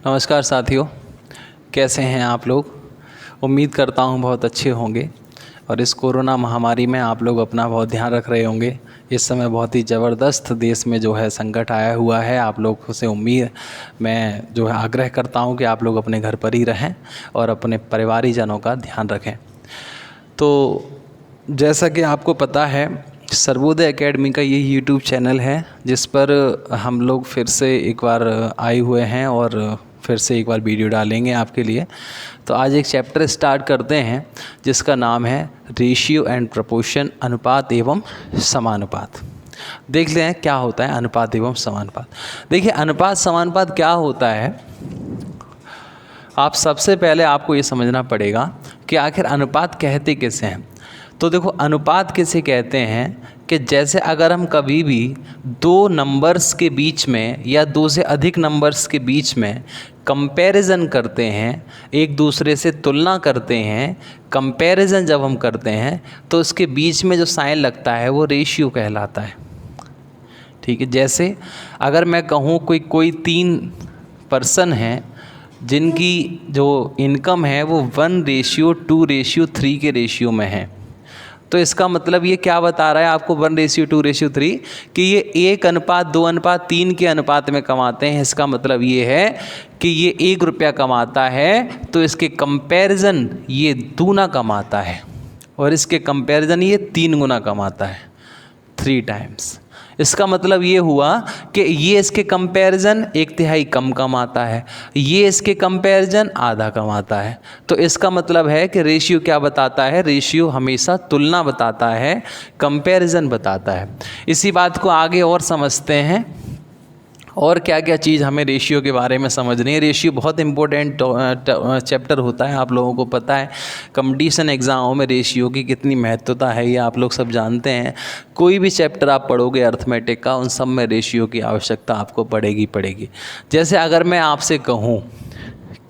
नमस्कार साथियों, कैसे हैं आप लोग। उम्मीद करता हूं बहुत अच्छे होंगे और इस कोरोना महामारी में आप लोग अपना बहुत ध्यान रख रहे होंगे। इस समय बहुत ही ज़बरदस्त देश में जो है संकट आया हुआ है। आप लोग से उम्मीद मैं जो है आग्रह करता हूं कि आप लोग अपने घर पर ही रहें और अपने परिवारीजनों का ध्यान रखें। तो जैसा कि आपको पता है, सर्वोदय एकेडमी का ये यूट्यूब चैनल है जिस पर हम लोग फिर से एक बार आए हुए हैं और फिर से एक बार वीडियो डालेंगे आपके लिए। तो आज एक चैप्टर स्टार्ट करते हैं जिसका नाम है रेशियो एंड प्रपोर्शन, अनुपात एवं समानुपात। देख लें क्या होता है अनुपात एवं समानुपात। देखिए, अनुपात समानुपात क्या होता है। आप सबसे पहले आपको ये समझना पड़ेगा कि आखिर अनुपात कहते किसे हैं। तो देखो, अनुपात किसे कहते हैं कि जैसे अगर हम कभी भी दो नंबर्स के बीच में या दो से अधिक नंबर्स के बीच में कंपैरिजन करते हैं, एक दूसरे से तुलना करते हैं, कंपैरिजन जब हम करते हैं तो उसके बीच में जो साइन लगता है वो रेशियो कहलाता है। ठीक है, जैसे अगर मैं कहूँ कोई 3 पर्सन हैं जिनकी जो इनकम है वो 1:2:3 के रेशियो में है, तो इसका मतलब ये क्या बता रहा है आपको 1:2:3 कि ये 1:2:3 के अनुपात में कमाते हैं। इसका मतलब ये है कि ये 1 रुपया कमाता है तो इसके कंपैरिजन ये दूना कमाता है और इसके कंपैरिजन ये 3 गुना कमाता है, 3 टाइम्स। इसका मतलब ये हुआ कि ये इसके कंपैरिजन 1/3 कम कमाता है, ये इसके कंपैरिजन आधा कमाता है। तो इसका मतलब है कि रेशियो क्या बताता है, रेशियो हमेशा तुलना बताता है, कंपैरिजन बताता है। इसी बात को आगे और समझते हैं और क्या क्या चीज़ हमें रेशियो के बारे में समझनी है। रेशियो बहुत इंपॉर्टेंट चैप्टर होता है, आप लोगों को पता है। कंपटीशन एग्ज़ामों में रेशियो की कितनी महत्वता है ये आप लोग सब जानते हैं। कोई भी चैप्टर आप पढ़ोगे अर्थमेटिक का, उन सब में रेशियो की आवश्यकता आपको पड़ेगी। जैसे अगर मैं आपसे कहूँ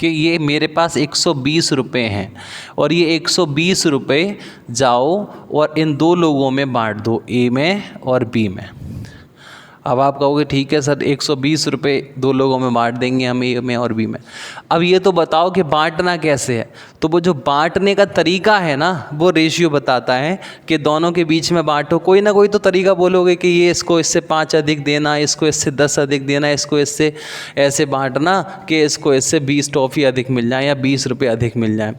कि ये मेरे पास 120 रुपये हैं और ये 120 रुपये जाओ और इन 2 लोगों में बांट दो, ए में और बी में। अब आप कहोगे ठीक है सर, 120 रुपये 2 लोगों में बांट देंगे हम, ए में और बी में। अब ये तो बताओ कि बांटना कैसे है। तो वो जो बांटने का तरीका है ना, वो रेशियो बताता है कि दोनों के बीच में बांटो। कोई ना कोई तो तरीका बोलोगे कि ये इसको इससे 5 अधिक देना, इसको इससे 10 अधिक देना, इसको इससे ऐसे बांटना कि इसको इससे 20 टॉफ़ी अधिक मिल जाए या 20 रुपये अधिक मिल जाए।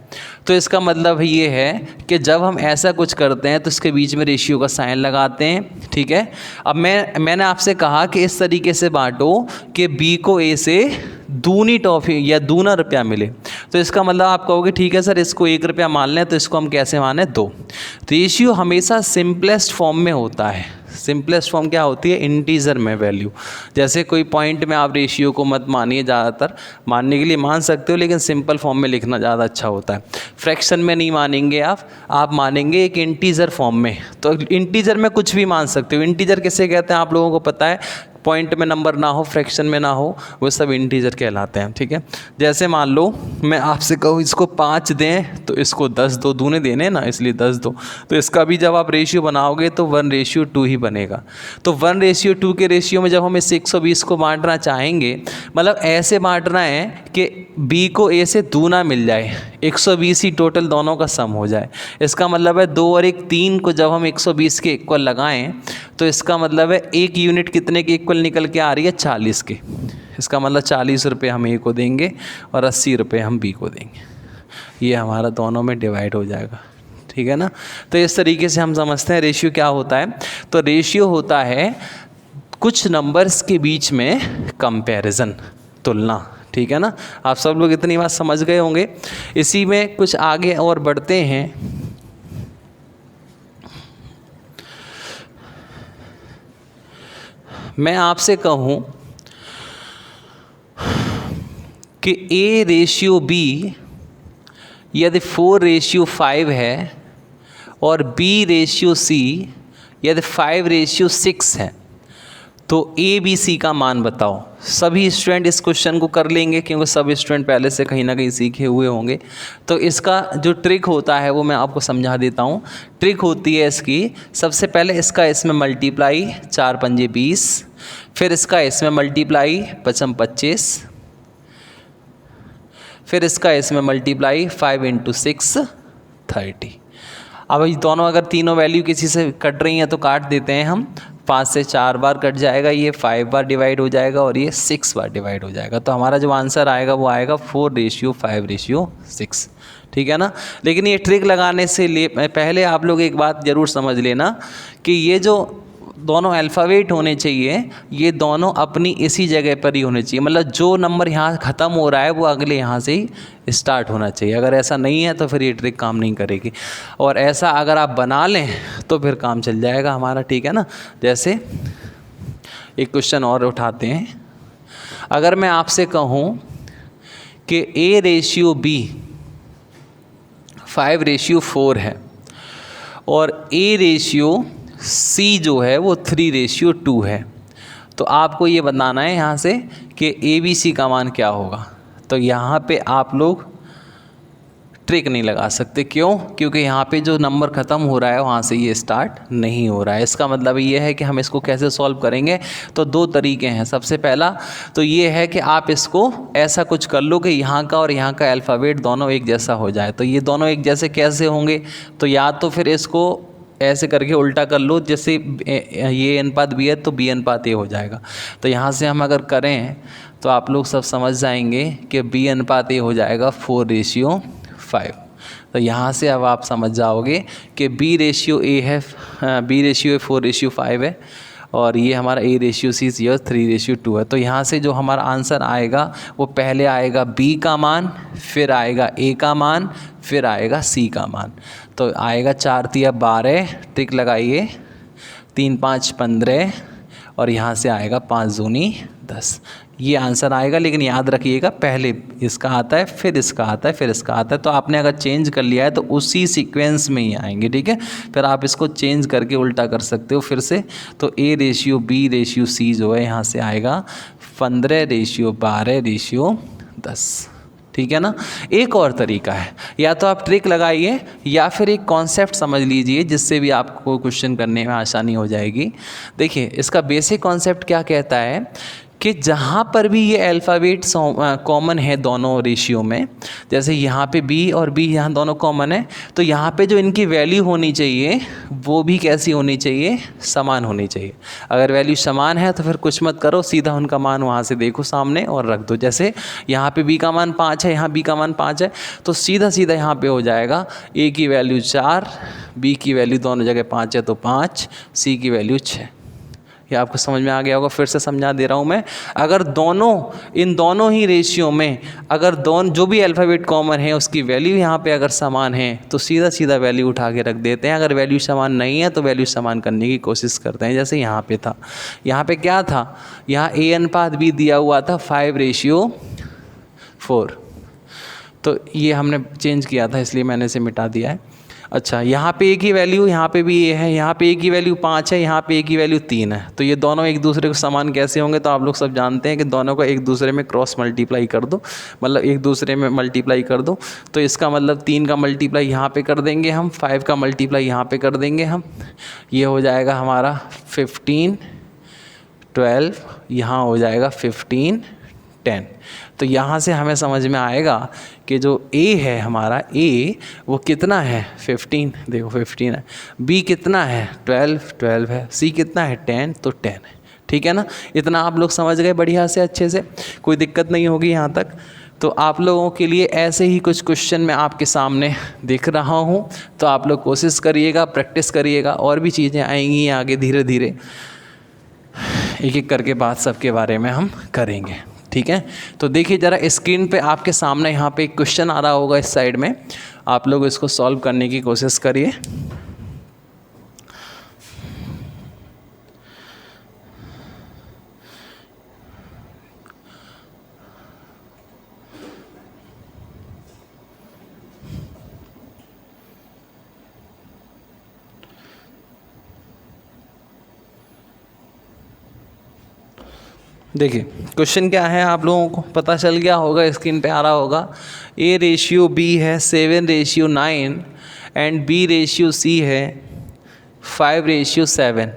तो इसका मतलब ये है कि जब हम ऐसा कुछ करते हैं तो इसके बीच में रेशियो का साइन लगाते हैं। ठीक है, अब मैंने आपसे कहा कि इस तरीके से बांटो कि बी को ए से दूनी टॉफ़ी या दूना रुपया मिले। तो इसका मतलब आप कहोगे ठीक है सर, इसको 1 रुपया मान लें, तो इसको हम कैसे माने, 2। रेशियो हमेशा सिंपलेस्ट फॉर्म में होता है। सिंपलेस्ट फॉर्म क्या होती है, इंटीजर में वैल्यू। जैसे कोई पॉइंट में आप रेशियो को मत मानिए, ज़्यादातर मानने के लिए मान सकते हो लेकिन सिंपल फॉर्म में लिखना ज़्यादा अच्छा होता है। फ्रैक्शन में नहीं मानेंगे आप मानेंगे एक इंटीजर फॉर्म में। तो इंटीजर में कुछ भी मान सकते हो। इंटीजर किसे कहते हैं आप लोगों को पता है, पॉइंट में नंबर ना हो, फ्रैक्शन में ना हो, वो सब इंटीजर कहलाते हैं। ठीक है, जैसे मान लो मैं आपसे कहूँ इसको 5 दें तो इसको 10 दो, दूने देने ना, इसलिए 10 दो। तो इसका भी जब आप रेशियो बनाओगे तो 1:2 ही बनेगा। तो 1:2 के रेशियो में जब हम इस 120 को बांटना चाहेंगे, मतलब ऐसे बांटना है कि बी को ए से दूना मिल जाए, 120 ही टोटल दोनों का सम हो जाए। इसका मतलब है 2 और 1 3 को जब हम 120 के इक्वल लगाएं तो इसका मतलब है 1 यूनिट कितने के इक्वल निकल के आ रही है, 40 के। इसका मतलब 40 रुपये हम ए को देंगे और 80 रुपये हम बी को देंगे। ये हमारा दोनों में डिवाइड हो जाएगा। ठीक है ना। तो इस तरीके से हम समझते हैं रेशियो क्या होता है। तो रेशियो होता है कुछ नंबर्स के बीच में कंपैरिजन, तुलना। ठीक है ना, आप सब लोग इतनी बात समझ गए होंगे। इसी में कुछ आगे और बढ़ते हैं। मैं आपसे कहूँ कि A:B यदि 4:5 है और B:C यदि 5:6 है, तो ABC का मान बताओ। सभी स्टूडेंट इस क्वेश्चन को कर लेंगे क्योंकि सभी स्टूडेंट पहले से कहीं ना कहीं सीखे हुए होंगे। तो इसका जो ट्रिक होता है वो मैं आपको समझा देता हूँ। ट्रिक होती है इसकी, सबसे पहले इसका इसमें मल्टीप्लाई, 4 पंजे 20, फिर इसका इसमें मल्टीप्लाई, 5 25, फिर इसका इसमें मल्टीप्लाई 5 × 6 30। अब ये दोनों अगर तीनों वैल्यू किसी से कट रही हैं तो काट देते हैं हम। 5 से 4 बार कट जाएगा, ये 5 बार डिवाइड हो जाएगा और ये 6 बार डिवाइड हो जाएगा। तो हमारा जो आंसर आएगा वो आएगा 4:5:6। ठीक है ना। लेकिन ये ट्रिक लगाने से पहले आप लोग एक बात ज़रूर समझ लेना कि ये जो दोनों अल्फ़ाबेट होने चाहिए, ये दोनों अपनी इसी जगह पर ही होने चाहिए। मतलब जो नंबर यहाँ ख़त्म हो रहा है वो अगले यहाँ से ही स्टार्ट होना चाहिए। अगर ऐसा नहीं है तो फिर ये ट्रिक काम नहीं करेगी। और ऐसा अगर आप बना लें तो फिर काम चल जाएगा हमारा। ठीक है ना। जैसे एक क्वेश्चन और उठाते हैं। अगर मैं आपसे कहूँ कि A/B 5:4 है और A/C जो है वो 3:2 है, तो आपको ये बताना है यहाँ से कि ABC का मान क्या होगा। तो यहाँ पे आप लोग ट्रिक नहीं लगा सकते। क्यों? क्योंकि यहाँ पे जो नंबर ख़त्म हो रहा है वहाँ से ये स्टार्ट नहीं हो रहा है। इसका मतलब ये है कि हम इसको कैसे सॉल्व करेंगे। तो 2 तरीके हैं। सबसे पहला तो ये है कि आप इसको ऐसा कुछ कर लो कि यहाँ का और यहाँ का अल्फ़ाबेट दोनों एक जैसा हो जाए। तो ये दोनों एक जैसे कैसे होंगे? तो या तो फिर इसको ऐसे करके उल्टा कर लो, जैसे ये अनुपात B है तो B अनुपात A हो जाएगा। तो यहाँ से हम अगर करें तो आप लोग सब समझ जाएंगे कि B अनुपात A हो जाएगा 4:5। तो यहाँ से अब आप समझ जाओगे कि B/A है, B/A 4:5 है और ये हमारा A/C 3:2 है। तो यहाँ से जो हमारा आंसर आएगा वो पहले आएगा B का मान, फिर आएगा A का मान, फिर आएगा C का मान। तो आएगा 4×3 12, ट्रिक लगाइए, 3×5 15 और यहाँ से आएगा 5×2 10। ये आंसर आएगा। लेकिन याद रखिएगा पहले इसका आता है, फिर इसका आता है, फिर इसका आता है। तो आपने अगर चेंज कर लिया है तो उसी सीक्वेंस में ही आएंगे। ठीक है। फिर आप इसको चेंज करके उल्टा कर सकते हो फिर से। तो A/B/C जो है यहाँ से आएगा 15:12:10। ठीक है ना। एक और तरीका है, या तो आप ट्रिक लगाइए या फिर एक कॉन्सेप्ट समझ लीजिए जिससे भी आपको क्वेश्चन करने में आसानी हो जाएगी। देखिए इसका बेसिक कॉन्सेप्ट क्या कहता है कि जहाँ पर भी ये अल्फ़ाबेट कॉमन है दोनों रेशियो में, जैसे यहाँ पे B और B यहाँ दोनों कॉमन है, तो यहाँ पे जो इनकी वैल्यू होनी चाहिए वो भी कैसी होनी चाहिए? समान होनी चाहिए। अगर वैल्यू समान है तो फिर कुछ मत करो, सीधा उनका मान वहाँ से देखो सामने और रख दो। जैसे यहाँ पे B का मान 5 है, यहाँ B का मान 5 है, तो सीधा सीधा यहाँ पे हो जाएगा A की वैल्यू 4, B की वैल्यू दोनों जगह 5 है तो 5, C की वैल्यू 6। ये आपको समझ में आ गया होगा। फिर से समझा दे रहा हूँ मैं। अगर इन दोनों ही रेशियो में अगर जो भी अल्फ़ाबेट कॉमन है उसकी वैल्यू यहाँ पे अगर समान है तो सीधा सीधा वैल्यू उठा के रख देते हैं। अगर वैल्यू समान नहीं है तो वैल्यू समान करने की कोशिश करते हैं। जैसे यहाँ पे था, यहाँ पे क्या था? यहाँ A अनुपात B दिया हुआ था 5:4। तो ये हमने चेंज किया था इसलिए मैंने इसे मिटा दिया है। अच्छा, यहाँ पे A की वैल्यू, यहाँ पे भी A है, यहाँ पे A की वैल्यू 5 है, यहाँ पे A की वैल्यू 3 है। तो ये दोनों एक दूसरे को समान कैसे होंगे? तो आप लोग सब जानते हैं कि दोनों को एक दूसरे में क्रॉस मल्टीप्लाई कर दो, मतलब एक दूसरे में मल्टीप्लाई कर दो। तो इसका मतलब 3 का मल्टीप्लाई यहाँ पे कर देंगे हम, 5 का मल्टीप्लाई यहाँ पे कर देंगे हम। ये हो जाएगा हमारा 15 12, यहाँ हो जाएगा 15 10। तो यहाँ से हमें समझ में आएगा कि जो A है हमारा A वो कितना है? 15, देखो 15 है। B कितना है? 12 है। C कितना है? 10, तो 10 है। ठीक है ना। इतना आप लोग समझ गए बढ़िया से, अच्छे से, कोई दिक्कत नहीं होगी यहाँ तक। तो आप लोगों के लिए ऐसे ही कुछ क्वेश्चन मैं आपके सामने दिख रहा हूँ, तो आप लोग कोशिश करिएगा, प्रैक्टिस करिएगा, और भी चीज़ें आएंगी आगे धीरे धीरे, एक एक करके बात सबके बारे में हम करेंगे। ठीक है। तो देखिए ज़रा स्क्रीन पे आपके सामने यहाँ पे एक क्वेश्चन आ रहा होगा इस साइड में, आप लोग इसको सॉल्व करने की कोशिश करिए। देखिए क्वेश्चन क्या है, आप लोगों को पता चल गया होगा, स्क्रीन पे आ रहा होगा। A/B है 7:9 एंड B/C है 5:7।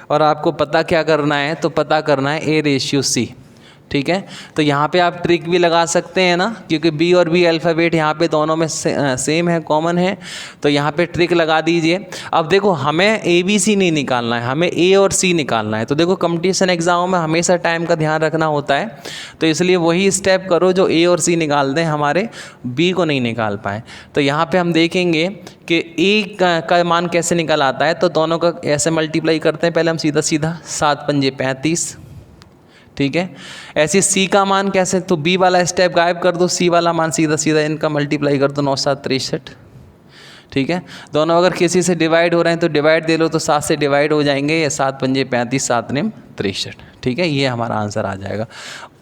और आपको पता क्या करना है? तो पता करना है A/C। ठीक है। तो यहाँ पे आप ट्रिक भी लगा सकते हैं ना, क्योंकि बी और बी अल्फ़ाबेट यहाँ पे दोनों में सेम है, कॉमन है, तो यहाँ पे ट्रिक लगा दीजिए। अब देखो हमें ABC नहीं निकालना है, हमें A और C निकालना है। तो देखो कंपटीशन एग्जामों में हमेशा टाइम का ध्यान रखना होता है, तो इसलिए वही स्टेप करो जो A और C निकाल दें, हमारे B को नहीं निकाल पाए। तो यहाँ पर हम देखेंगे कि A का मान कैसे निकल आता है। तो दोनों का ऐसे मल्टीप्लाई करते हैं, पहले हम सीधा सीधा 7 पंजे 35, ठीक है। ऐसे C का मान कैसे, तो B वाला स्टेप गायब कर दो, C वाला मान सीधा सीधा इनका मल्टीप्लाई कर दो, 9 7 63, ठीक है। दोनों अगर किसी से डिवाइड हो रहे हैं तो डिवाइड दे लो, तो 7 से डिवाइड हो जाएंगे, ये 7 पंजे 35, 7 निम 63, ठीक है। ये हमारा आंसर आ जाएगा।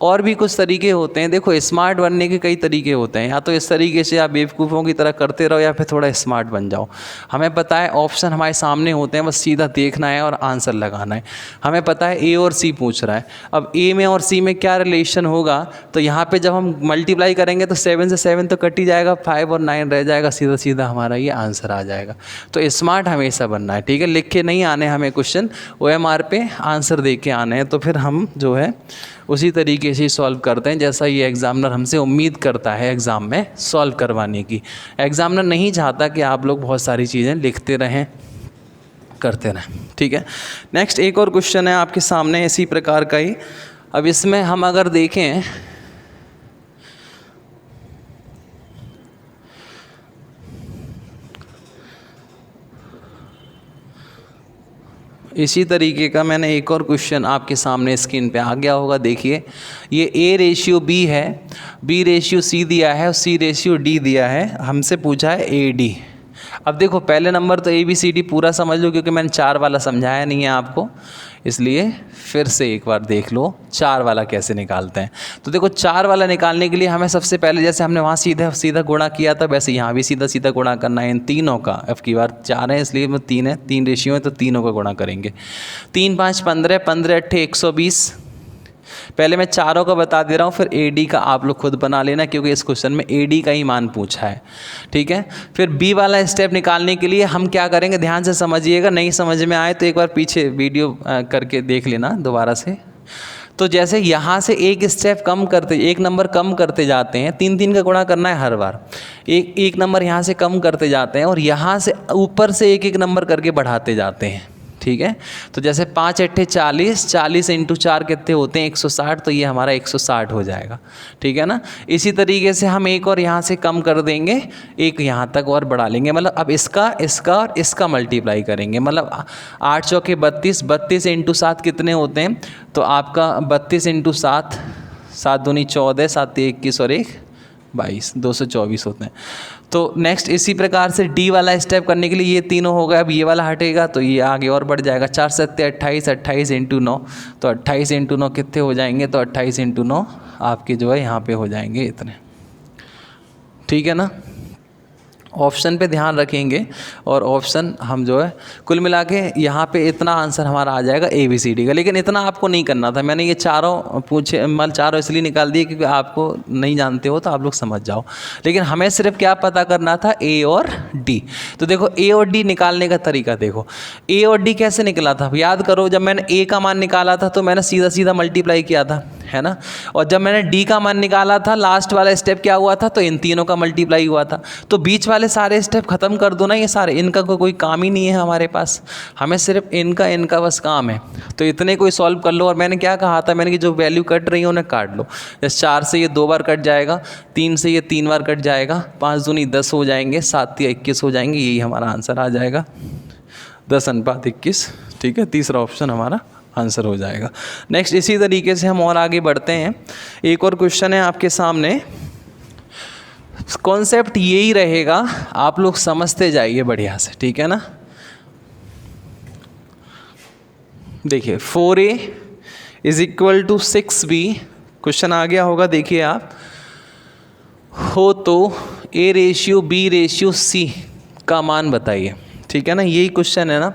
और भी कुछ तरीके होते हैं, देखो स्मार्ट बनने के कई तरीके होते हैं, या तो इस तरीके से आप बेवकूफ़ों की तरह करते रहो, या फिर थोड़ा स्मार्ट बन जाओ। हमें पता है ऑप्शन हमारे सामने होते हैं, बस सीधा देखना है और आंसर लगाना है। हमें पता है A और C पूछ रहा है, अब A में और C में क्या रिलेशन होगा, तो यहाँ पे जब हम मल्टीप्लाई करेंगे तो 7 से 7 तो कट ही जाएगा, 5 और 9 रह जाएगा, सीधा सीधा हमारा ये आंसर आ जाएगा। तो स्मार्ट हमेशा बनना है, ठीक है। लिख के नहीं आने हमें क्वेश्चन, OMR पे आंसर दे के आने हैं, तो फिर हम जो है उसी तरीके से सॉल्व करते हैं जैसा ये एग्ज़ामिनर हमसे उम्मीद करता है एग्ज़ाम में सॉल्व करवाने की। एग्ज़ामिनर नहीं चाहता कि आप लोग बहुत सारी चीज़ें लिखते रहें, करते रहें, ठीक है। नेक्स्ट एक और क्वेश्चन है आपके सामने इसी प्रकार का ही। अब इसमें हम अगर देखें, इसी तरीके का मैंने एक और क्वेश्चन आपके सामने स्क्रीन पे आ गया होगा, देखिए। ये A/B है, B/C दिया है और C/D दिया है, हमसे पूछा है AD। अब देखो पहले नंबर तो ABCD पूरा समझ लो, क्योंकि मैंने 4 वाला समझाया नहीं है आपको, इसलिए फिर से एक बार देख लो 4 वाला कैसे निकालते हैं। तो देखो 4 वाला निकालने के लिए हमें सबसे पहले, जैसे हमने वहाँ सीधा सीधा गुणा किया था, वैसे यहाँ भी सीधा सीधा गुणा करना है इन तीनों का। अब की बार 4 है इसलिए 3 है, 3 रेशियो है तो तीनों का गुणा करेंगे। 3 5 15, 15 8 120। पहले मैं चारों का बता दे रहा हूँ, फिर AD का आप लोग खुद बना लेना, क्योंकि इस क्वेश्चन में AD का ही मान पूछा है, ठीक है। फिर B वाला स्टेप निकालने के लिए हम क्या करेंगे, ध्यान से समझिएगा, नहीं समझ में आए तो एक बार पीछे वीडियो करके देख लेना दोबारा से। तो जैसे यहाँ से एक स्टेप कम करते, एक नंबर कम करते जाते हैं, 3 3 का गुणा करना है हर बार, एक नंबर यहाँ से कम करते जाते हैं और यहाँ से ऊपर से एक एक नंबर करके बढ़ाते जाते हैं, ठीक है। तो जैसे 5 8 40, 40 × 4 कितने होते हैं 160, तो ये हमारा 160 हो जाएगा, ठीक है ना। इसी तरीके से हम एक और यहाँ से कम कर देंगे, एक यहाँ तक और बढ़ा लेंगे, मतलब अब इसका और इसका मल्टीप्लाई करेंगे, मतलब 8 चौके 32, 32 × 7 कितने होते हैं, तो आपका 32 × 7, 7 दूनी 14, 7 21 और 1 22, 224 होते हैं। तो नेक्स्ट इसी प्रकार से D वाला स्टेप करने के लिए ये तीनों हो गए, अब ये वाला हटेगा तो ये आगे और बढ़ जाएगा। 4 7 28, 28 × 9, तो 28 × 9 कितने हो जाएंगे, तो 28 × 9 आपके जो है यहाँ पे हो जाएंगे इतने, ठीक है ना। ऑप्शन पे ध्यान रखेंगे और ऑप्शन हम जो है कुल मिला के यहाँ पे इतना आंसर हमारा आ जाएगा ABCD का। लेकिन इतना आपको नहीं करना था, मैंने ये चारों पूछे, मतलब चारों इसलिए निकाल दिए क्योंकि आपको नहीं जानते हो तो आप लोग समझ जाओ। लेकिन हमें सिर्फ क्या पता करना था, A और D। तो देखो A और D निकालने का तरीका देखो, A और D कैसे निकला था, याद करो। जब मैंने A का मान निकाला था तो मैंने सीधा सीधा मल्टीप्लाई किया था, है ना। और जब मैंने D का मान निकाला था, लास्ट वाला स्टेप क्या हुआ था, तो इन तीनों का मल्टीप्लाई हुआ था। तो बीच वाले सारे स्टेप खत्म कर दो ना, ये सारे, इनका कोई काम ही नहीं है हमारे पास, हमें सिर्फ इनका बस काम है। तो इतने कोई सॉल्व कर लो। और मैंने क्या कहा था, मैंने कि जो वैल्यू कट रही है उन्हें काट लो। जैसे 4 से ये 2 बार कट जाएगा, 3 से ये 3 बार कट जाएगा, 5 दूनी 10 हो जाएंगे, 7 3 21 हो जाएंगे, यही हमारा आंसर आ जाएगा 10:21, ठीक है। तीसरा ऑप्शन हमारा आंसर हो जाएगा। नेक्स्ट इसी तरीके से हम और आगे बढ़ते हैं। एक और क्वेश्चन है आपके सामने, कॉन्सेप्ट यही रहेगा, आप लोग समझते जाइए बढ़िया से, ठीक है ना। देखिए 4A = 6B, क्वेश्चन आ गया होगा, देखिए आप हो तो A/B/C का मान बताइए, ठीक है ना, यही क्वेश्चन है ना।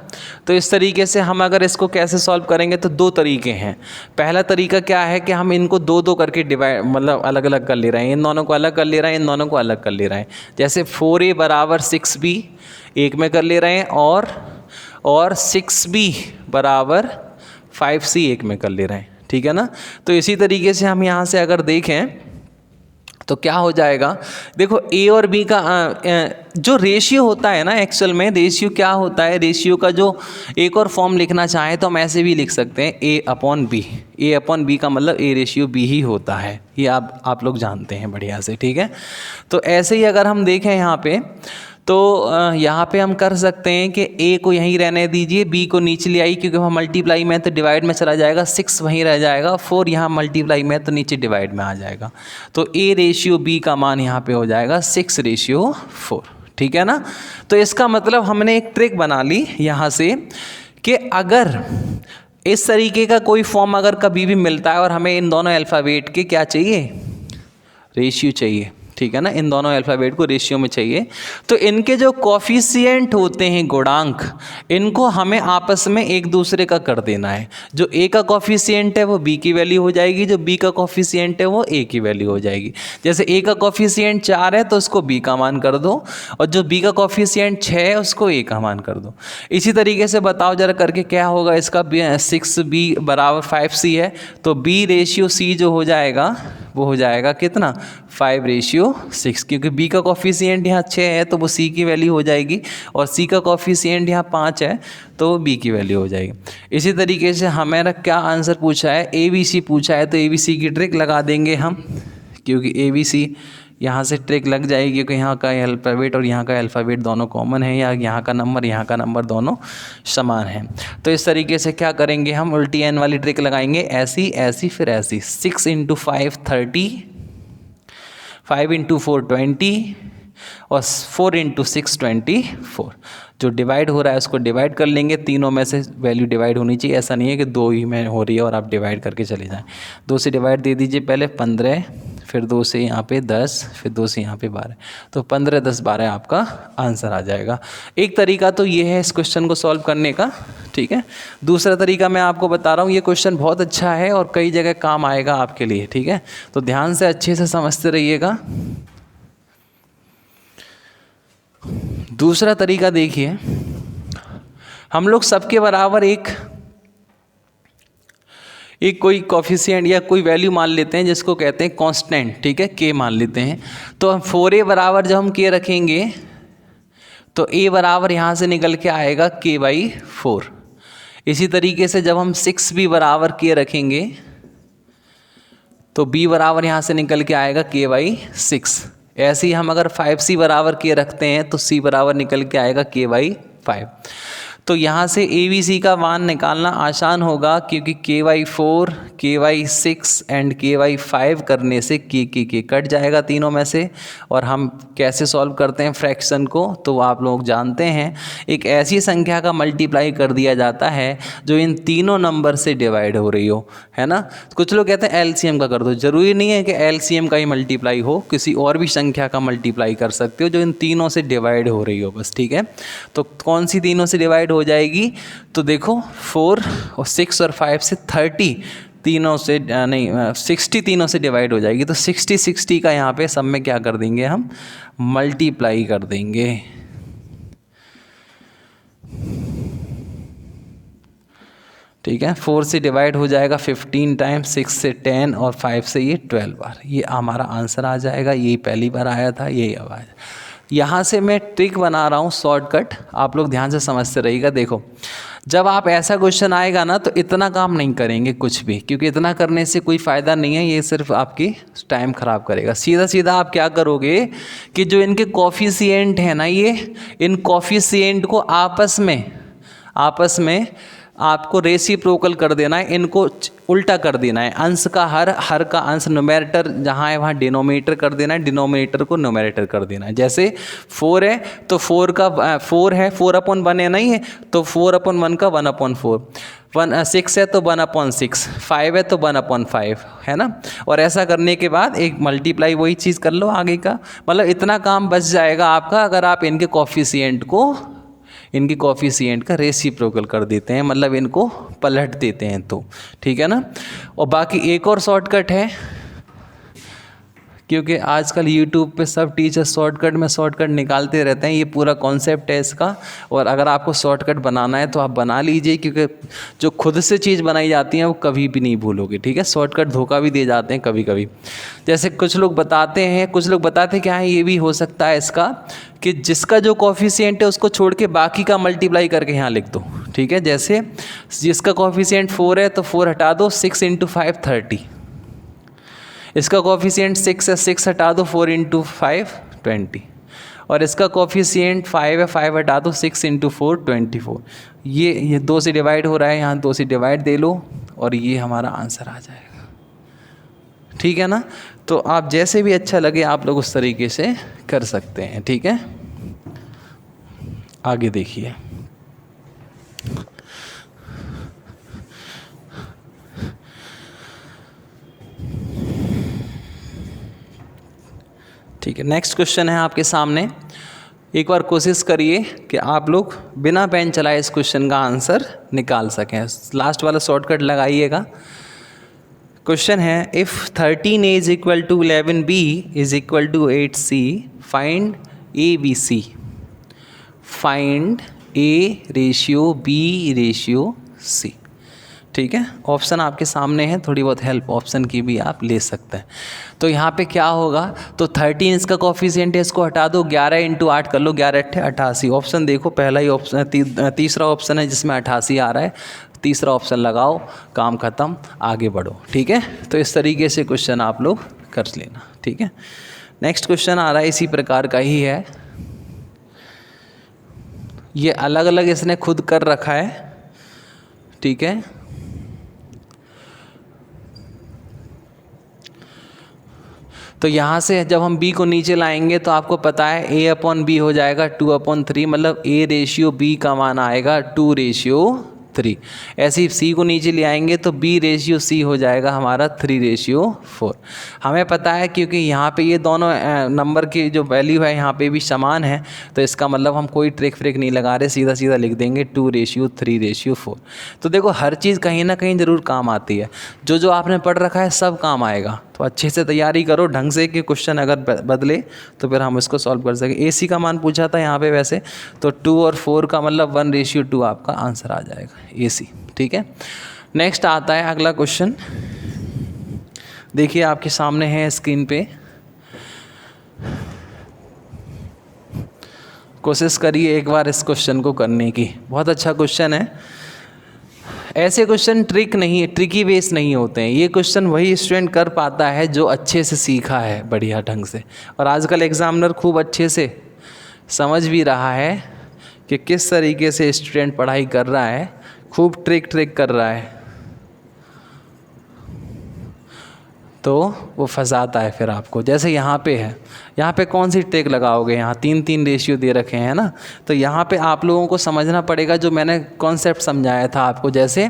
तो इस तरीके से हम अगर इसको कैसे सॉल्व करेंगे, तो 2 तरीके हैं। पहला तरीका क्या है कि हम इनको 2 करके डिवाइड, मतलब अलग अलग कर ले रहे हैं, इन दोनों को अलग कर ले रहे हैं, इन दोनों को अलग कर ले रहे हैं। जैसे 4A = 6B एक में कर ले रहे हैं, और 6B = 5C एक में कर ले रहे हैं, ठीक है ना। तो इसी तरीके से हम यहाँ से अगर देखें तो क्या हो जाएगा, देखो ए और बी का जो रेशियो होता है ना, एक्चुअल में रेशियो क्या होता है, रेशियो का जो एक और फॉर्म लिखना चाहें तो हम ऐसे भी लिख सकते हैं ए अपॉन बी। ए अपॉन बी का मतलब ए रेशियो बी ही होता है, ये आप लोग जानते हैं बढ़िया से, ठीक है। तो ऐसे ही अगर हम देखें यहाँ पे तो यहाँ पे हम कर सकते हैं कि ए को यहीं रहने दीजिए, बी को नीचे ले आई, क्योंकि वहाँ मल्टीप्लाई में तो डिवाइड में चला जाएगा, 6 वहीं रह जाएगा, 4 यहाँ मल्टीप्लाई में तो नीचे डिवाइड में आ जाएगा। तो ए रेशियो बी का मान यहाँ पे हो जाएगा 6:4, ठीक है ना। तो इसका मतलब हमने एक ट्रिक बना ली यहाँ से कि अगर इस तरीके का कोई फॉर्म अगर कभी भी मिलता है और हमें इन दोनों अल्फ़ाबेट के क्या चाहिए, रेशियो चाहिए, ठीक है ना, इन दोनों अल्फ़ाबेट को रेशियो में चाहिए, तो इनके जो कोफिशिएंट होते हैं गुणांक, इनको हमें आपस में एक दूसरे का कर देना है। जो ए का कोफिशिएंट है वो बी की वैल्यू हो जाएगी, जो बी का कोफिशिएंट है वो ए की वैल्यू हो जाएगी। जैसे ए का कोफिशिएंट 4 है तो उसको बी का मान कर दो, और जो बी का कोफिशिएंट 6 है उसको ए का मान कर दो। इसी तरीके से बताओ जरा करके क्या होगा इसका, 6b बराबर 5c है, तो b रेशियो c जो हो जाएगा वो हो जाएगा कितना, 5:6, क्योंकि b का कोफिशिएंट यहाँ 6 है तो वो c की वैल्यू हो जाएगी, और c का कोफिशिएंट यहाँ 5 है तो b की वैल्यू हो जाएगी। इसी तरीके से हमारा क्या आंसर पूछा है, ABC पूछा है, तो ABC की ट्रिक लगा देंगे हम, क्योंकि ABC यहाँ से ट्रिक लग जाएगी, क्योंकि यहाँ का अल्फ़ाबेट और यहाँ का अल्फ़ाबेट दोनों कॉमन है, या यहाँ का नंबर दोनों समान है। तो इस तरीके से क्या करेंगे हम, उल्टी एन वाली ट्रिक लगाएंगे, ऐसी ऐसी फिर ऐसी। 6 × 5 30, 5 × 4 20, और 4 × 6 24। जो डिवाइड हो रहा है उसको डिवाइड कर लेंगे, तीनों में से वैल्यू डिवाइड होनी चाहिए, ऐसा नहीं है कि 2 ही में हो रही है और आप डिवाइड करके चले जाएं। 2 से डिवाइड दे दीजिए, पहले 15, फिर 2 से यहाँ पे 10, फिर 2 से यहाँ पे 12, तो 15 10 12 आपका आंसर आ जाएगा। एक तरीका तो ये है इस क्वेश्चन को सॉल्व करने का, ठीक है। दूसरा तरीका मैं आपको बता रहा हूँ, ये क्वेश्चन बहुत अच्छा है और कई जगह काम आएगा आपके लिए, ठीक है। तो ध्यान से अच्छे से समझते रहिएगा। दूसरा तरीका देखिए, हम लोग सबके बराबर एक कोई कोफिशिएंट या कोई वैल्यू मान लेते हैं जिसको कहते हैं कांस्टेंट, ठीक है, के मान लेते हैं। तो 4a बराबर जब हम के रखेंगे तो a बराबर यहाँ से निकल के आएगा k/4। इसी तरीके से जब हम 6b बराबर के रखेंगे तो b बराबर यहाँ से निकल के आएगा k/6। ऐसे ही हम अगर 5c बराबर के रखते हैं तो c बराबर निकल के आएगा k/5। तो यहाँ से ABC का मान निकालना आसान होगा, क्योंकि k/4, k/6 एंड k/5 करने से के कट जाएगा तीनों में से। और हम कैसे सॉल्व करते हैं फ्रैक्शन को, तो आप लोग जानते हैं, एक ऐसी संख्या का मल्टीप्लाई कर दिया जाता है जो इन तीनों नंबर से डिवाइड हो रही हो, है ना। कुछ लोग कहते हैं LCM का कर दो, ज़रूरी नहीं है कि LCM का ही मल्टीप्लाई हो, किसी और भी संख्या का मल्टीप्लाई कर सकते हो जो इन तीनों से डिवाइड हो रही हो बस, ठीक है। तो कौन सी तीनों से डिवाइड हो जाएगी, तो देखो 4 और 6 और 5 से 30 तीनों से नहीं 60 तीनों से डिवाइड हो जाएगी। तो 60 का यहाँ पे सब में क्या कर देंगे, हम मल्टीप्लाई कर देंगे, ठीक है। 4 से डिवाइड हो जाएगा 15 टाइम्स, 6 से 10 और 5 से ये 12 बार, ये हमारा आंसर आ जाएगा। यही पहली बार आया था, यही अब आया। यहाँ से मैं ट्रिक बना रहा हूँ शॉर्टकट, आप लोग ध्यान से समझते रहिएगा। देखो जब आप ऐसा क्वेश्चन आएगा ना तो इतना काम नहीं करेंगे कुछ भी, क्योंकि इतना करने से कोई फ़ायदा नहीं है, ये सिर्फ आपकी टाइम ख़राब करेगा। सीधा सीधा आप क्या करोगे कि जो इनके कोफिशिएंट है ना, ये इन कोफिशिएंट को आपस में आपको रेसिप्रोकल कर देना है, इनको उल्टा कर देना है। अंश का हर का अंश न्यूमरेटर जहाँ है वहाँ डिनोमिनेटर कर देना है, डिनोमिनेटर को न्यूमरेटर कर देना है। जैसे 4 है तो 4 का 4 है, 4/1 है नहीं है, तो 4/1 का 1/4, 6 है तो 1/6, 5 है तो 1/5, है ना। और ऐसा करने के बाद एक मल्टीप्लाई वही चीज़ कर लो आगे का, मतलब इतना काम बच जाएगा आपका अगर आप इनके कोफिशिएंट का रेसिप्रोकल कर देते हैं, मतलब इनको पलट देते हैं तो, ठीक है ना। और बाकी एक और शॉर्टकट है, क्योंकि आजकल YouTube पे सब टीचर शॉर्टकट निकालते रहते हैं। ये पूरा कॉन्सेप्ट है इसका, और अगर आपको शॉर्टकट बनाना है तो आप बना लीजिए, क्योंकि जो खुद से चीज़ बनाई जाती है वो कभी भी नहीं भूलोगे, ठीक है। शॉर्टकट धोखा भी दे जाते हैं कभी कभी। जैसे कुछ लोग बताते हैं क्या है, ये भी हो सकता है इसका कि जिसका जो कॉफिशिएंट है उसको छोड़ के बाकी का मल्टीप्लाई करके यहाँ लिख दो, ठीक है। जैसे जिसका कॉफिशिएंट 4 है तो 4 हटा दो, 6 × 5 30। इसका कॉफिशिएंट 6 है, 6 हटा दो, 4 × 5 20। और इसका कॉफिशिएंट 5 है, 5 हटा दो, 6 × 4 24। ये 2 से डिवाइड हो रहा है, यहाँ 2 से डिवाइड दे लो और ये हमारा आंसर आ जाएगा, ठीक है ना। तो आप जैसे भी अच्छा लगे आप लोग उस तरीके से कर सकते हैं, ठीक है। आगे देखिए, ठीक है। नेक्स्ट क्वेश्चन है आपके सामने। एक बार कोशिश करिए कि आप लोग बिना पेन चलाए इस क्वेश्चन का आंसर निकाल सकें। लास्ट वाला शॉर्टकट लगाइएगा। क्वेश्चन है, if 13A = 11B = 8C, find ABC। Find A/B/C, ठीक है। ऑप्शन आपके सामने है, थोड़ी बहुत हेल्प ऑप्शन की भी आप ले सकते हैं। तो यहाँ पे क्या होगा, तो 13 इसका कॉफिशिएंट है, इसको हटा दो, 11 × 8 कर लो, 11 × 8 = 88। ऑप्शन देखो, पहला ही ऑप्शन, तीसरा ऑप्शन है जिसमें 88 आ रहा है, तीसरा ऑप्शन लगाओ, काम ख़त्म, आगे बढ़ो, ठीक है। तो इस तरीके से क्वेश्चन आप लोग कर लेना, ठीक है। नेक्स्ट क्वेश्चन आ रहा है, इसी प्रकार का ही है। ये अलग अलग इसने खुद कर रखा है, ठीक है। तो यहाँ से जब हम b को नीचे लाएंगे तो आपको पता है A/B हो जाएगा 2/3, मतलब A/B का मान आएगा 2/3। ऐसे ही c को नीचे ले आएंगे तो B/C हो जाएगा हमारा 3/4। हमें पता है क्योंकि यहाँ पे ये दोनों नंबर की जो वैल्यू है यहाँ पे भी समान है, तो इसका मतलब हम कोई ट्रिक फ्रिक नहीं लगा रहे, सीधा सीधा लिख देंगे 2/3/4। तो देखो हर चीज़ कहीं ना कहीं ज़रूर काम आती है, जो आपने पढ़ रखा है सब काम आएगा। तो अच्छे से तैयारी करो ढंग से कि क्वेश्चन अगर बदले तो फिर हम इसको सॉल्व कर सकें। AC का मान पूछा था यहाँ पे वैसे, तो 2 और 4 का मतलब 1/2 आपका आंसर आ जाएगा AC, ठीक है। नेक्स्ट आता है अगला क्वेश्चन, देखिए आपके सामने है स्क्रीन पे। कोशिश करिए एक बार इस क्वेश्चन को करने की, बहुत अच्छा क्वेश्चन है। ऐसे क्वेश्चन ट्रिकी बेस नहीं होते हैं। ये क्वेश्चन वही स्टूडेंट कर पाता है जो अच्छे से सीखा है बढ़िया ढंग से, और आजकल एग्जामिनर खूब अच्छे से समझ भी रहा है कि किस तरीके से स्टूडेंट पढ़ाई कर रहा है, खूब ट्रिक कर रहा है, तो वो फंसाता है फिर आपको। जैसे यहाँ पे है, यहाँ पे कौन सी ट्रिक लगाओगे, यहाँ 3 रेशियो दे रखे हैं ना, तो यहाँ पे आप लोगों को समझना पड़ेगा जो मैंने कॉन्सेप्ट समझाया था आपको। जैसे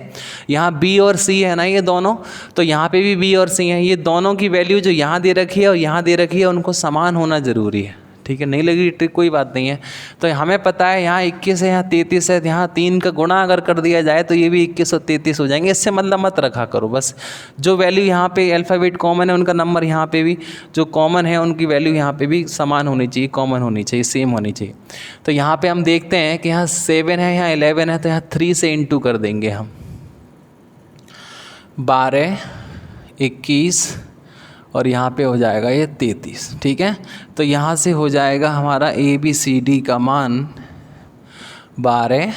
यहाँ B और C है ना, ये दोनों, तो यहाँ पे भी B और C हैं, ये दोनों की वैल्यू जो यहाँ दे रखी है और यहाँ दे रखी है उनको समान होना ज़रूरी है, ठीक है। नहीं लगी ट्रिक, कोई बात नहीं है। तो हमें पता है यहाँ 21 है, यहाँ 33 है, यहाँ 3 का गुणा अगर कर दिया जाए तो ये भी 21 और 33 हो जाएंगे। इससे मतलब मत रखा करो, बस जो वैल्यू यहाँ पे अल्फ़ाबेट कॉमन है उनका नंबर यहाँ पे भी जो कॉमन है उनकी वैल्यू यहाँ पे भी समान होनी चाहिए, कॉमन होनी चाहिए, सेम होनी चाहिए। तो यहाँ पर हम देखते हैं कि यहाँ 7 है, यहाँ 11 है, तो यहाँ 3 से इंटू कर देंगे हम, 12, 21 और यहाँ पे हो जाएगा ये 33, ठीक है। तो यहाँ से हो जाएगा हमारा ABCD का मान 12,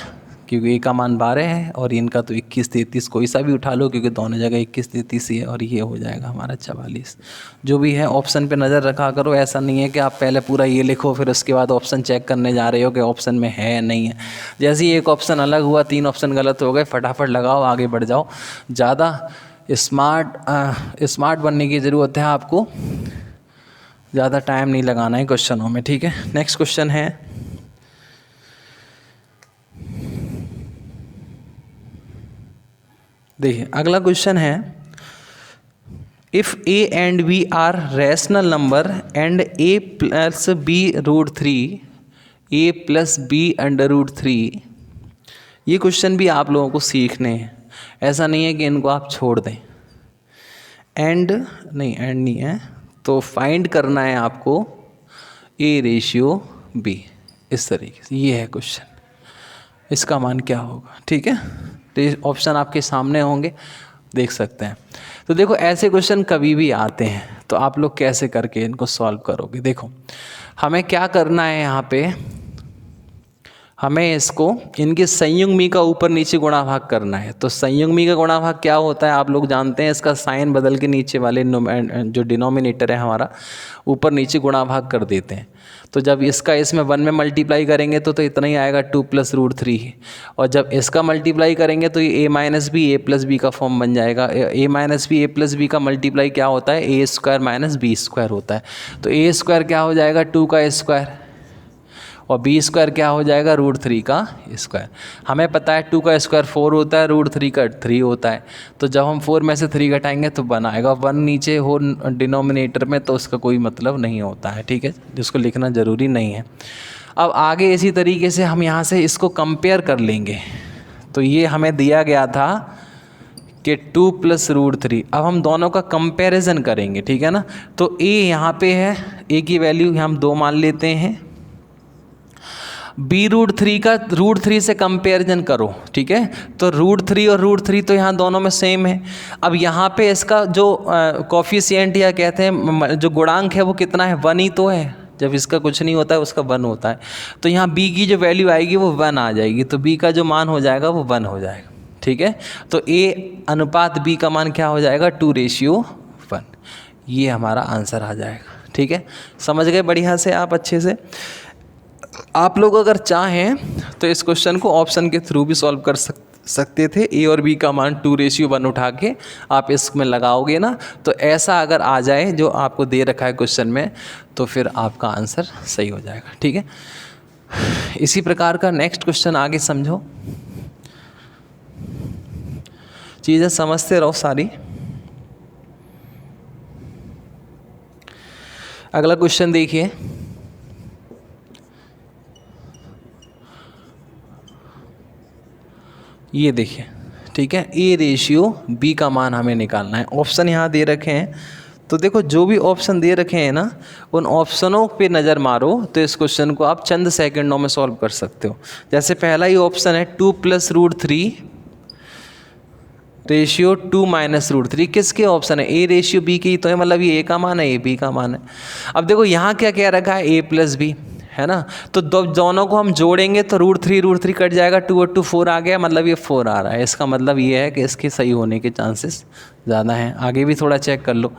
क्योंकि A का मान 12 है और इनका तो 21 33 कोई सा भी उठा लो क्योंकि दोनों जगह 21 33 ही है, और ये हो जाएगा हमारा 44। जो भी है ऑप्शन पे नज़र रखा करो, ऐसा नहीं है कि आप पहले पूरा ये लिखो फिर उसके बाद ऑप्शन चेक करने जा रहे हो कि ऑप्शन में है या नहीं है। जैसे ही एक ऑप्शन अलग हुआ, 3 ऑप्शन गलत हो गए, फटाफट लगाओ, आगे बढ़ जाओ। ज़्यादा स्मार्ट बनने की ज़रूरत है आपको, ज़्यादा टाइम नहीं लगाना है क्वेश्चनों में, ठीक है। नेक्स्ट क्वेश्चन है, देखिए अगला क्वेश्चन है, if A and B are rational number and A + B√3, A + B√3, ये क्वेश्चन भी आप लोगों को सीखने हैं, ऐसा नहीं है कि इनको आप छोड़ दें। एंड नहीं है, तो फाइंड करना है आपको A/B, इस तरीके से। ये है क्वेश्चन, इसका मान क्या होगा, ठीक है। तो ऑप्शन आपके सामने होंगे, देख सकते हैं। तो देखो ऐसे क्वेश्चन कभी भी आते हैं, तो आप लोग कैसे करके इनको सॉल्व करोगे। देखो हमें क्या करना है, यहाँ पे हमें इसको इनके संयुग्मी का ऊपर नीचे गुणा भाग करना है। तो संयुग्मी का गुणा भाग क्या होता है आप लोग जानते हैं, इसका साइन बदल के नीचे वाले जो डिनोमिनेटर है हमारा, ऊपर नीचे गुणा भाग कर देते हैं। तो जब इसका इसमें 1 में मल्टीप्लाई करेंगे तो इतना ही आएगा 2 + √3, और जब इसका मल्टीप्लाई करेंगे तो ये A-B A+B का फॉर्म बन जाएगा। A-B A+B का मल्टीप्लाई क्या होता है, A² - B² होता है। तो A² क्या हो जाएगा, 2 का स्क्वायर, और B² क्या हो जाएगा, √3 का स्क्वायर। हमें पता है 2 का स्क्वायर 4 होता है, √3 का 3 होता है। तो जब हम 4 में से 3 घटाएंगे तो 1 आएगा। 1 नीचे हो डिनोमिनेटर में तो उसका कोई मतलब नहीं होता है, ठीक है, जिसको लिखना ज़रूरी नहीं है। अब आगे इसी तरीके से हम यहाँ से इसको कंपेयर कर लेंगे। तो ये हमें दिया गया था कि 2 + √3। अब हम दोनों का कंपेरिजन करेंगे, ठीक है ना। तो A यहाँ पे है, A की वैल्यू हम 2 मान लेते हैं। B√3 का √3 से कंपेरिजन करो, ठीक है। तो √3 और √3 तो यहाँ दोनों में सेम है। अब यहाँ पे इसका जो कोफिशिएंट या कहते हैं जो गुणांक है वो कितना है, 1 ही तो है। जब इसका कुछ नहीं होता है उसका 1 होता है। तो यहाँ B की जो वैल्यू आएगी वो 1 आ जाएगी। तो B का जो मान हो जाएगा वो 1 हो जाएगा, ठीक है। तो A/B का मान क्या हो जाएगा, 2:1। ये हमारा आंसर आ जाएगा, ठीक है। समझ गए बढ़िया से आप, अच्छे से। आप लोग अगर चाहें तो इस क्वेश्चन को ऑप्शन के थ्रू भी सॉल्व कर सकते थे। A और B का मान 2:1 उठा के आप इसमें लगाओगे ना, तो ऐसा अगर आ जाए जो आपको दे रखा है क्वेश्चन में, तो फिर आपका आंसर सही हो जाएगा, ठीक है। इसी प्रकार का नेक्स्ट क्वेश्चन आगे समझो, चीज़ें समझते रहो सारी। अगला क्वेश्चन देखिए, ये देखिए, ठीक है। A/B का मान हमें निकालना है। ऑप्शन यहाँ दे रखे हैं, तो देखो जो भी ऑप्शन दे रखे हैं ना, उन ऑप्शनों पे नज़र मारो तो इस क्वेश्चन को आप चंद सेकंडों में सॉल्व कर सकते हो। जैसे पहला ही ऑप्शन है 2 + √3 रेशियो 2 - √3, किसके ऑप्शन है, A/B की, तो है मतलब ये A का मान है, ये B का मान है। अब देखो यहाँ क्या कह रखा है, A + B है ना। तो दोनों को हम जोड़ेंगे तो √3 कट जाएगा, 2 और 2 4 आ गया, मतलब ये 4 आ रहा है। इसका मतलब ये है कि इसके सही होने के चांसेस ज़्यादा हैं। आगे भी थोड़ा चेक कर लो।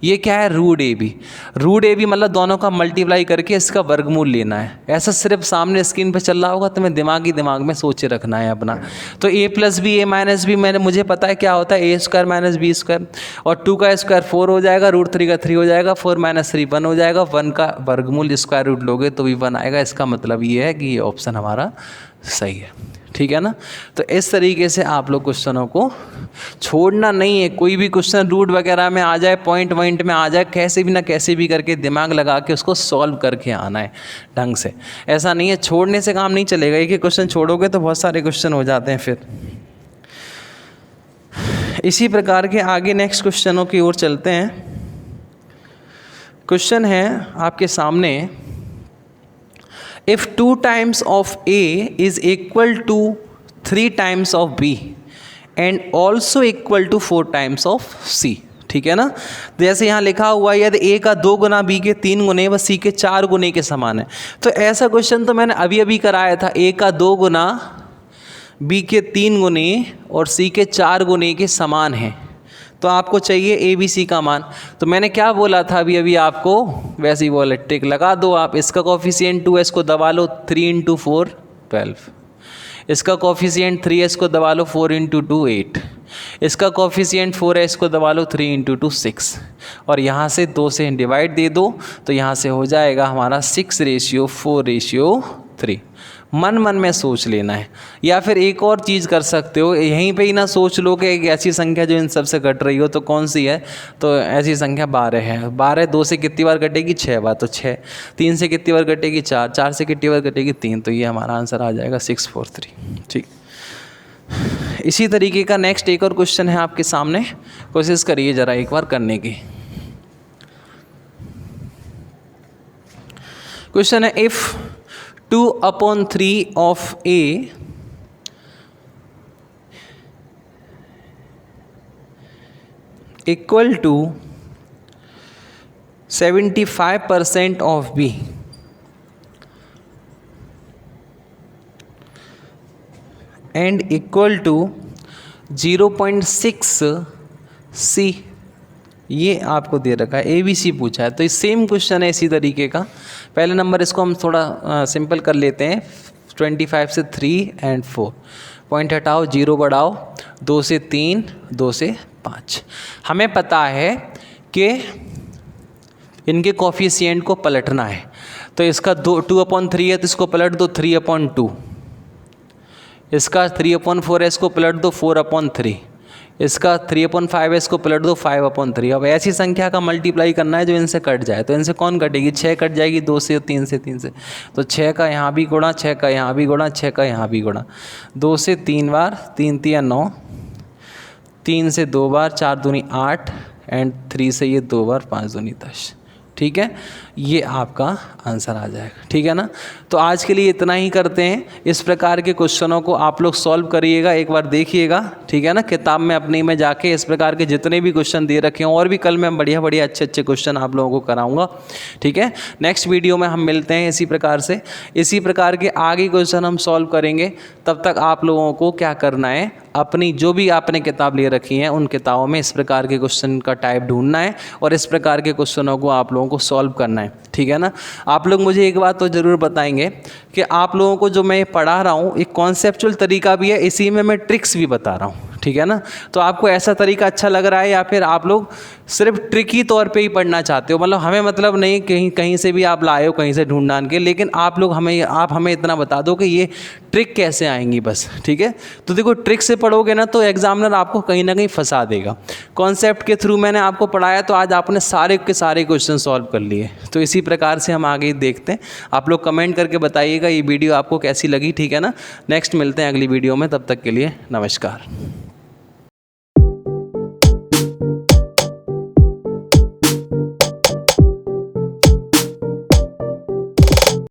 ये क्या है, √AB मतलब दोनों का मल्टीप्लाई करके इसका वर्गमूल लेना है। ऐसा सिर्फ सामने स्क्रीन पे चल रहा होगा तो मैं दिमाग में सोचे रखना है अपना। तो A + B A - B मुझे पता है क्या होता है, A² - B², और 2 का स्क्वायर 4 हो जाएगा, √3 का 3 हो जाएगा, 4 - 3 1 हो जाएगा। 1 का वर्गमूल स्क्वायर रूट लोगे तो भी 1 आएगा। इसका मतलब ये है कि ये ऑप्शन हमारा सही है, ठीक है ना। तो इस तरीके से आप लोग क्वेश्चनों को छोड़ना नहीं है। कोई भी क्वेश्चन रूट वगैरह में आ जाए, पॉइंट में आ जाए, कैसे भी ना कैसे भी करके दिमाग लगा के उसको सॉल्व करके आना है ढंग से। ऐसा नहीं है, छोड़ने से काम नहीं चलेगा। एक ही क्वेश्चन छोड़ोगे तो बहुत सारे क्वेश्चन हो जाते हैं फिर। इसी प्रकार के आगे नेक्स्ट क्वेश्चनों की ओर चलते हैं। क्वेश्चन है आपके सामने, if 2 times of A is equal to 3 times of B and also equal to 4 times of C, ठीक है ना। जैसे यहाँ लिखा हुआ है यदि A का 2 गुना B के 3 गुने व C के 4 गुने के समान है। तो ऐसा क्वेश्चन तो मैंने अभी कराया था, A का 2 गुना B के 3 गुने और C के 4 गुने के समान है। तो आपको चाहिए ABC का मान। तो मैंने क्या बोला था अभी आपको, वैसे ही बोला, टिक लगा दो आप। इसका कोफिशिएंट 2 है, इसको दबा लो, 3 × 4 12। इसका कोफिशिएंट 3 है, इसको दबा लो, 4 × 2 8। इसका कोफिशिएंट 4 है, इसको दबा लो, 3 × 2 6। और यहाँ से 2 से डिवाइड दे दो तो यहाँ से हो जाएगा हमारा 6:4:3। मन में सोच लेना है। या फिर एक और चीज़ कर सकते हो, यहीं पे ही ना सोच लो कि एक ऐसी संख्या जो इन सब से कट रही हो, तो कौन सी है, तो ऐसी संख्या 12 है। 12 2 से कितनी बार कटेगी, 6 बार, तो 6। 3 से कितनी बार कटेगी, 4। 4 से कितनी बार कटेगी, 3। तो ये हमारा आंसर आ जाएगा 643, ठीक। इसी तरीके का नेक्स्ट एक और क्वेश्चन है आपके सामने, कोशिश करिए ज़रा एक बार करने की। क्वेश्चन है if 2/3 of A equal to 75% of B and equal to 0.6 C, ये आपको दे रखा है, ए बी सी पूछा है। तो ये सेम क्वेश्चन है इसी तरीके का। पहले नंबर इसको हम थोड़ा सिंपल कर लेते हैं। 25 से 3 एंड 4, पॉइंट हटाओ, 0 बढ़ाओ, 2 से 3, 2 से 5। हमें पता है कि इनके कोफिशिएंट को पलटना है, तो इसका 2/3 है तो इसको पलट दो 3/2, इसका 3/4 है इसको पलट दो 4/3, इसका 3/5 है इसको पलट दो 5/3। अब ऐसी संख्या का मल्टीप्लाई करना है जो इनसे कट जाए। तो इनसे कौन कटेगी? 6 कट जाएगी 2 से, 3 से, 3 से। तो 6 का यहाँ भी गुणा, 6 का यहाँ भी गुणा, 6 का यहाँ भी गुणा, 2 से 3 बार, 3 3 9, 3 से 2 बार, 4 दूनी 8 एंड 3 से ये 2 बार, 5 दूनी 10। ठीक है, ये आपका आंसर आ जाएगा। ठीक है ना। तो आज के लिए इतना ही करते हैं। इस प्रकार के क्वेश्चनों को आप लोग सॉल्व करिएगा, एक बार देखिएगा। ठीक है ना। किताब में अपनी में जाके इस प्रकार के जितने भी क्वेश्चन दे रखे हों, और भी कल मैं बढ़िया बढ़िया अच्छे अच्छे क्वेश्चन आप लोगों को कराऊंगा। ठीक है। नेक्स्ट वीडियो में हम मिलते हैं इसी प्रकार से, इसी प्रकार के आगे क्वेश्चन हम सॉल्व करेंगे। तब तक आप लोगों को क्या करना है, अपनी जो भी आपने किताब ले रखी है उन किताबों में इस प्रकार के क्वेश्चन का टाइप ढूंढना है और इस प्रकार के क्वेश्चनों को आप लोगों को सॉल्व करना है। ठीक है ना। आप लोग मुझे एक बात तो ज़रूर बताएंगे कि आप लोगों को जो मैं पढ़ा रहा हूँ एक कॉन्सेप्चुअल तरीका भी है, इसी में मैं ट्रिक्स भी बता रहा हूँ। ठीक है ना। तो आपको ऐसा तरीका अच्छा लग रहा है या फिर आप लोग सिर्फ ट्रिकी तौर पे ही पढ़ना चाहते हो? मतलब हमें मतलब नहीं कहीं कहीं से भी आप लाए हो, कहीं से ढूंढ ढांढ के, लेकिन आप लोग हमें इतना बता दो कि ये ट्रिक कैसे आएंगी बस। ठीक है। तो देखो, ट्रिक से पढ़ोगे ना तो एग्जामिनर आपको कहीं ना कहीं फंसा देगा। कॉन्सेप्ट के थ्रू मैंने आपको पढ़ाया तो आज आपने सारे के सारे क्वेश्चन सॉल्व कर लिए। तो इसी प्रकार से हम आगे देखते हैं। आप लोग कमेंट करके बताइएगा ये वीडियो आपको कैसी लगी। ठीक है ना। नेक्स्ट मिलते हैं अगली वीडियो में, तब तक के लिए नमस्कार।